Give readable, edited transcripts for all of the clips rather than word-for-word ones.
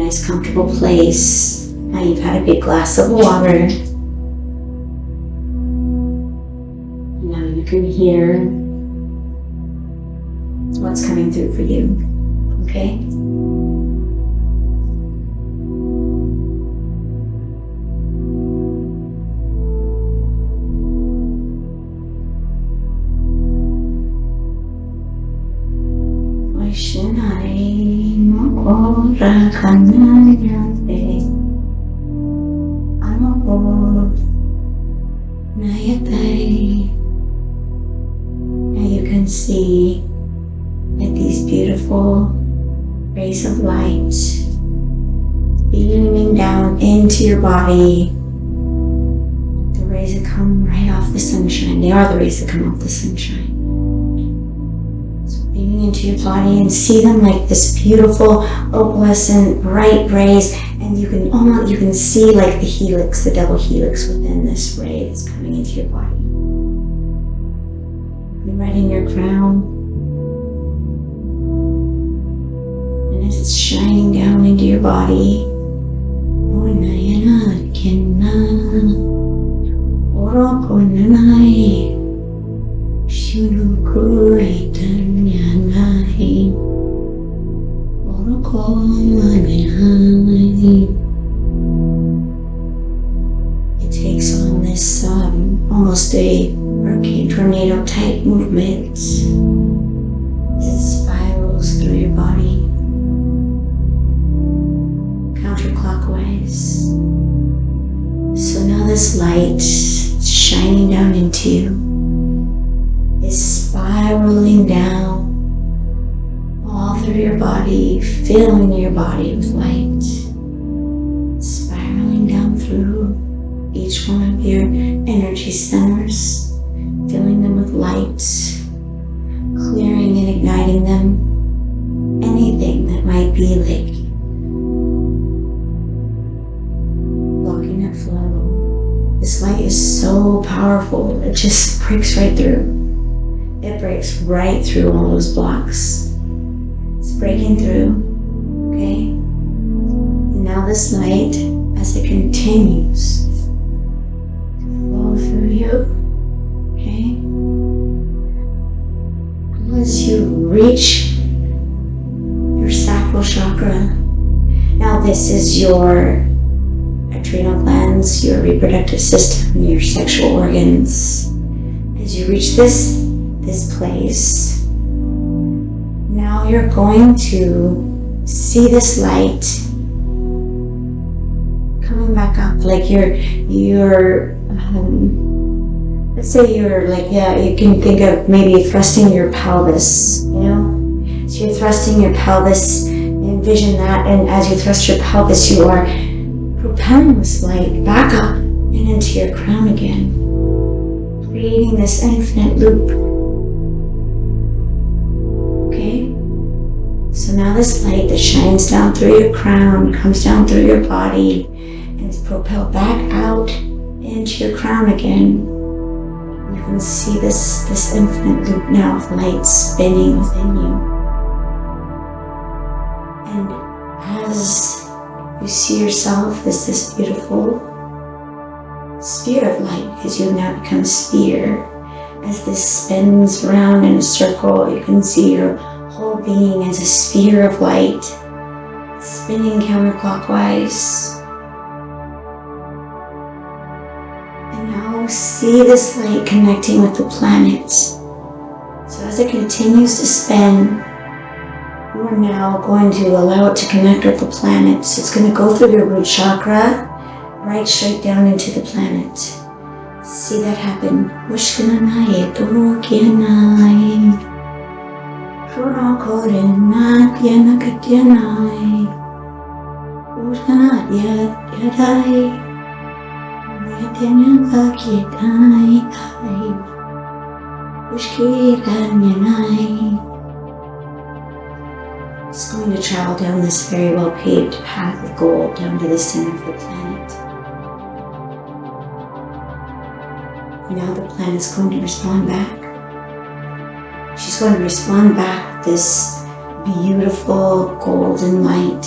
nice comfortable place. Now you've had a big glass of water. Now you can hear what's coming through for you, okay? Shinai mokora kanayate amoko nayatai. Now you can see that these beautiful rays of light beaming down into your body. The rays that come right off the sunshine. They are the rays that come off the sunshine. Beaming into your body, and see them like this beautiful opalescent bright rays, and you can see like the helix, the double helix within this ray that's coming into your body. You're right in your crown, and as it's shining down into your body, it takes on this almost a hurricane tornado type movement. It spirals through your body counterclockwise. So now this light shining down into you is spiraling down all through your body, filling your body with light, spiraling down through each one of your energy centers, filling them with light, clearing and igniting them. Anything that might be like blocking that flow. This light is so powerful, it just breaks right through. It breaks right through all those blocks. It's breaking through, okay? And now this light, as it continues to flow through you, okay? As you reach your sacral chakra, now this is your adrenal glands, your reproductive system, your sexual organs. As you reach this place, now you're going to see this light coming back up, like you're let's say you're like, you can think of maybe thrusting your pelvis, you know? So you're thrusting your pelvis, envision that, and as you thrust your pelvis, you are propelling this light back up and into your crown again, creating this infinite loop. So now this light that shines down through your crown comes down through your body and is propelled back out into your crown again. You can see this infinite loop now of light spinning within you. And as you see yourself as this beautiful sphere of light, because you have now become a sphere, as this spins around in a circle, you can see your whole being as a sphere of light, spinning counterclockwise. And now see this light connecting with the planet. So as it continues to spin, we're now going to allow it to connect with the planet. So it's going to go through your root chakra, right straight down into the planet. See that happen. It's going to travel down this very well-paved path of gold down to the center of the planet. Now the planet's going to respond back. She's going to respond back with this beautiful golden light.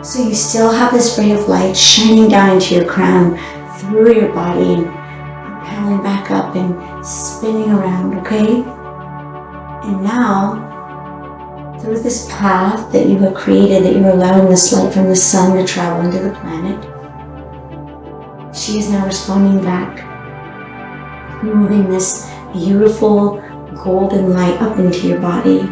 So you still have this ray of light shining down into your crown, through your body, and propelling back up and spinning around, okay? And now, through this path that you have created, that you're allowing this light from the sun to travel into the planet, she is now responding back, moving this beautiful golden light up into your body.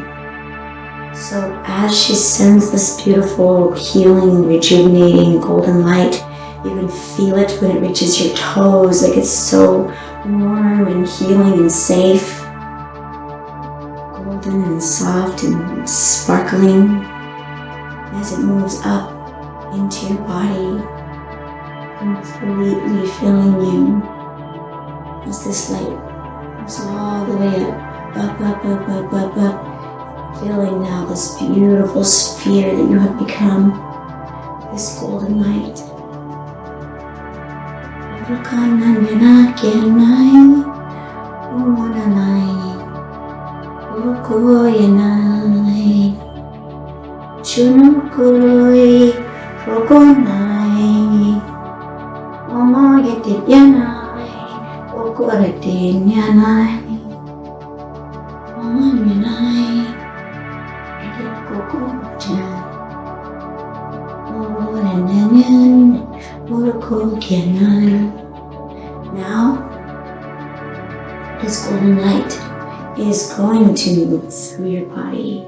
So as she sends this beautiful, healing, rejuvenating golden light, you can feel it when it reaches your toes, like it's so warm and healing and safe, golden and soft and sparkling. As it moves up into your body, completely filling you, as this light comes all the way up, filling now this beautiful sphere that you have become, this golden light. Now, this golden light is going to move through your body,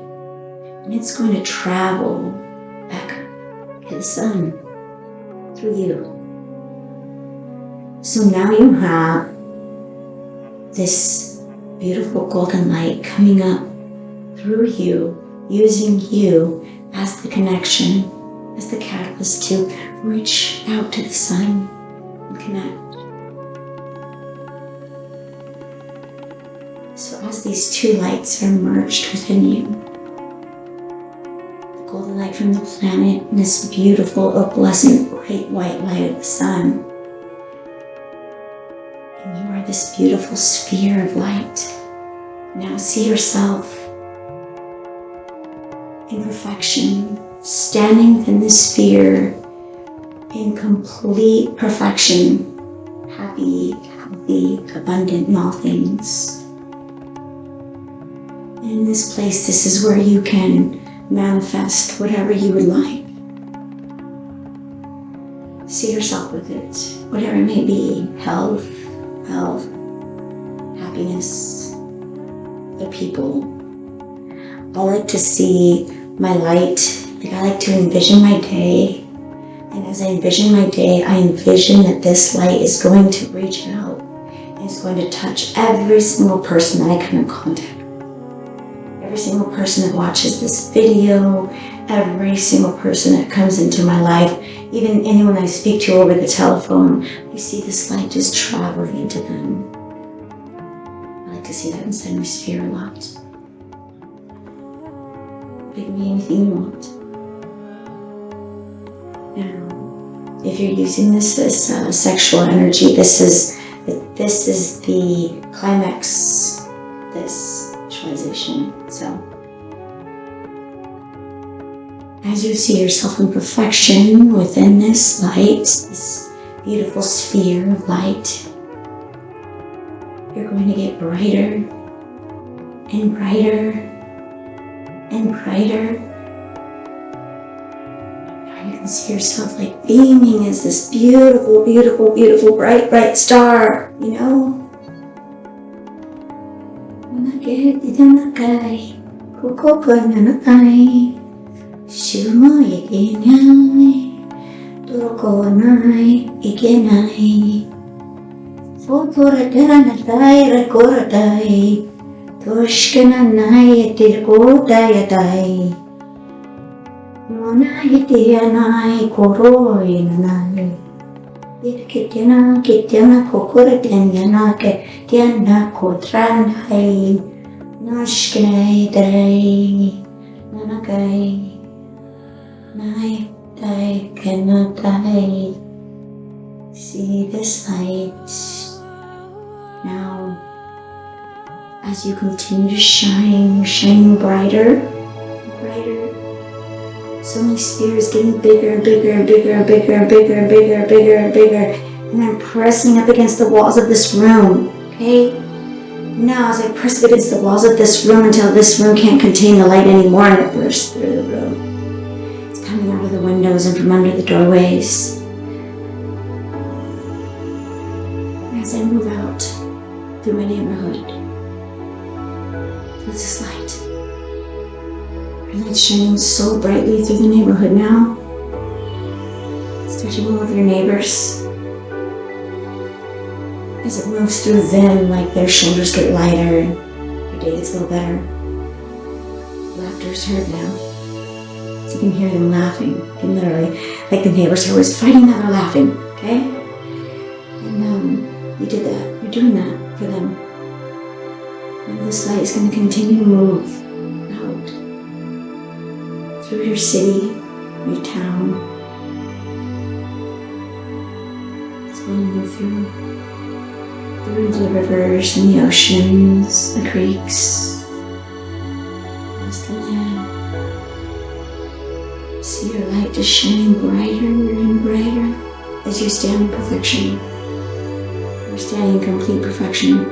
and it's going to travel back to the sun through you. So now you have this beautiful golden light coming up through you, using you as the connection, as the catalyst to reach out to the sun and connect. So as these two lights are merged within you, the golden light from the planet and this beautiful, opalescent, bright white light of the sun, and you are this beautiful sphere of light. Now see yourself in perfection, standing within this sphere in complete perfection, happy, healthy, abundant in all things. In this place, this is where you can manifest whatever you would like. See yourself with it, whatever it may be, health, wealth, happiness, the people. I like to see my light, I like to envision my day. And as I envision my day, I envision that this light is going to reach out and it's going to touch every single person that I come in contact with. Every single person that watches this video, every single person that comes into my life, even anyone I speak to over the telephone, I see this light just traveling into them. I like to see that inside my sphere a lot. It can be anything you want. Now, if you're using this as sexual energy, this is the climax, this visualization. So, as you see yourself in perfection within this light, this beautiful sphere of light, you're going to get brighter and brighter and brighter. Now you can see yourself like beaming as this beautiful, beautiful, beautiful, bright, bright star, you know? Kityana kokore tiana ke tiana kotrandai nashkei dai nanakai nai dai kenatai. See this light now as you continue to shine, shining brighter, brighter, So many spheres getting bigger and bigger and bigger and bigger and bigger and bigger and bigger and bigger. And I'm pressing up against the walls of this room, okay? Now as I press up against the walls of this room until this room can't contain the light anymore and it bursts through the room. It's coming out of the windows and from under the doorways. As I move out through my neighborhood, there's this light. And it's shining so brightly through the neighborhood now. It's touching all of your neighbors. As it moves through them, like their shoulders get lighter and your day gets a little better. Laughter is heard now. So you can hear them laughing. You can literally, like the neighbors are always fighting that they're laughing, okay? And you did that. You're doing that for them. And this light is going to continue to move out through your city, your town. It's going to move through the rivers and the oceans, the creeks, across the land. See your light just shining brighter and brighter as you stand in perfection. You're standing in complete perfection.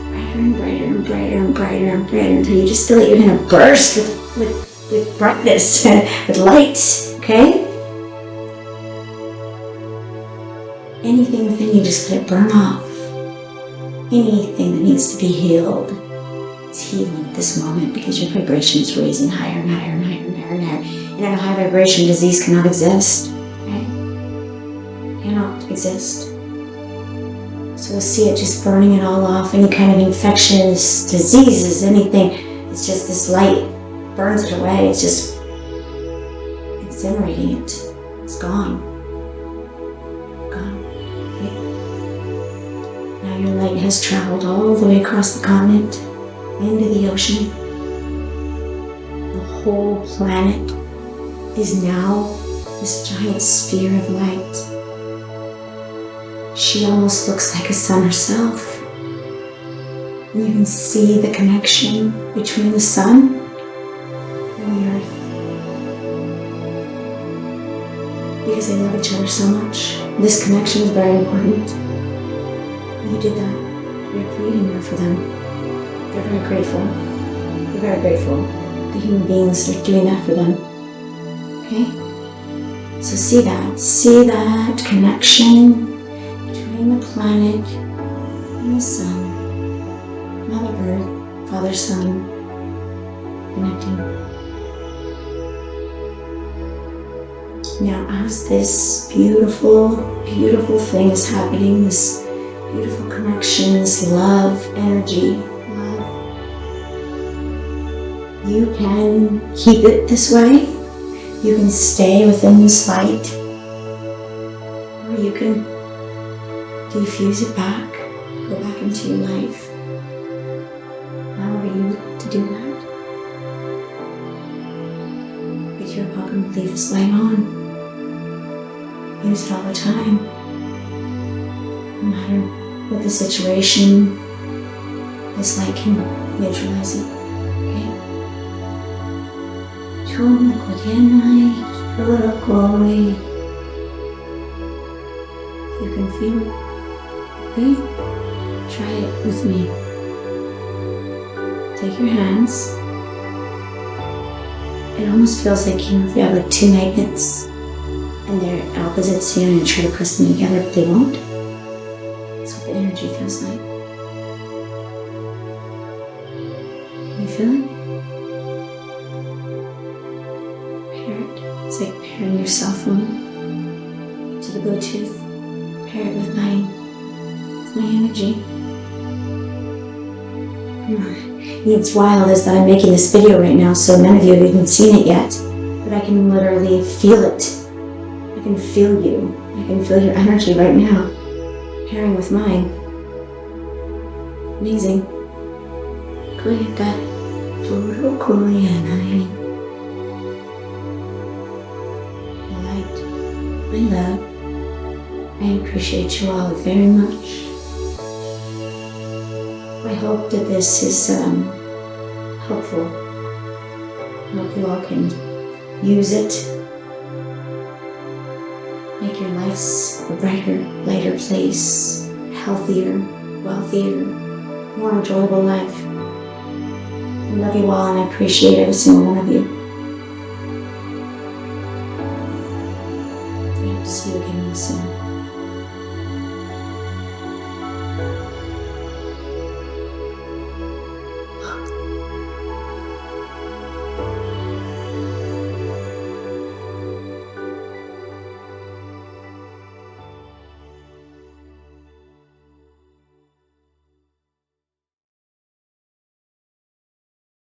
Brighter and brighter and brighter and brighter and brighter until you just feel like you're going to burst with brightness, with light, okay? Anything within you, just let it burn off. Anything that needs to be healed is healing at this moment because your vibration is raising higher and higher and higher and higher and higher. And at a high vibration, disease cannot exist. Okay? Cannot exist. So we'll see it just burning it all off. Any kind of infections, diseases, anything. It's just this light burns it away. It's just incinerating it. It's gone. Your light has traveled all the way across the continent, into the ocean. The whole planet is now this giant sphere of light. She almost looks like a sun herself. And you can see the connection between the sun and the earth. Because they love each other so much. This connection is very important. You did that. You're creating that for them. They're very grateful. They're very grateful. The human beings are doing that for them. Okay? So see that. See that connection between the planet and the sun. Mother Earth, Father Sun, connecting. Now as this beautiful, beautiful thing is happening, this beautiful connections, love, energy, love. You can keep it this way. You can stay within this light. Or you can diffuse it back, go back into your life. However you like to do that. But you're welcome to leave this light on. Use it all the time. No matter what the situation, this light can neutralize it. Okay? You can feel it. Okay? Try it with me. Take your hands. It almost feels like you have like two magnets and they're opposites, and you try to press them together, but they won't. The energy feels like. You feel it? Pair it. It's like pairing your cell phone to the Bluetooth. Pair it with my energy. What's wild is that I'm making this video right now, so none of you have even seen it yet. But I can literally feel it. I can feel you. I can feel your energy right now. Pairing with mine. Amazing. Kuya puro kuya. Light. My love. I appreciate you all very much. I hope that this is helpful hope you all can use it. Make your lives a brighter, lighter place, healthier, wealthier, more enjoyable life. I love you all and I appreciate every single one of you. I hope to see you again soon.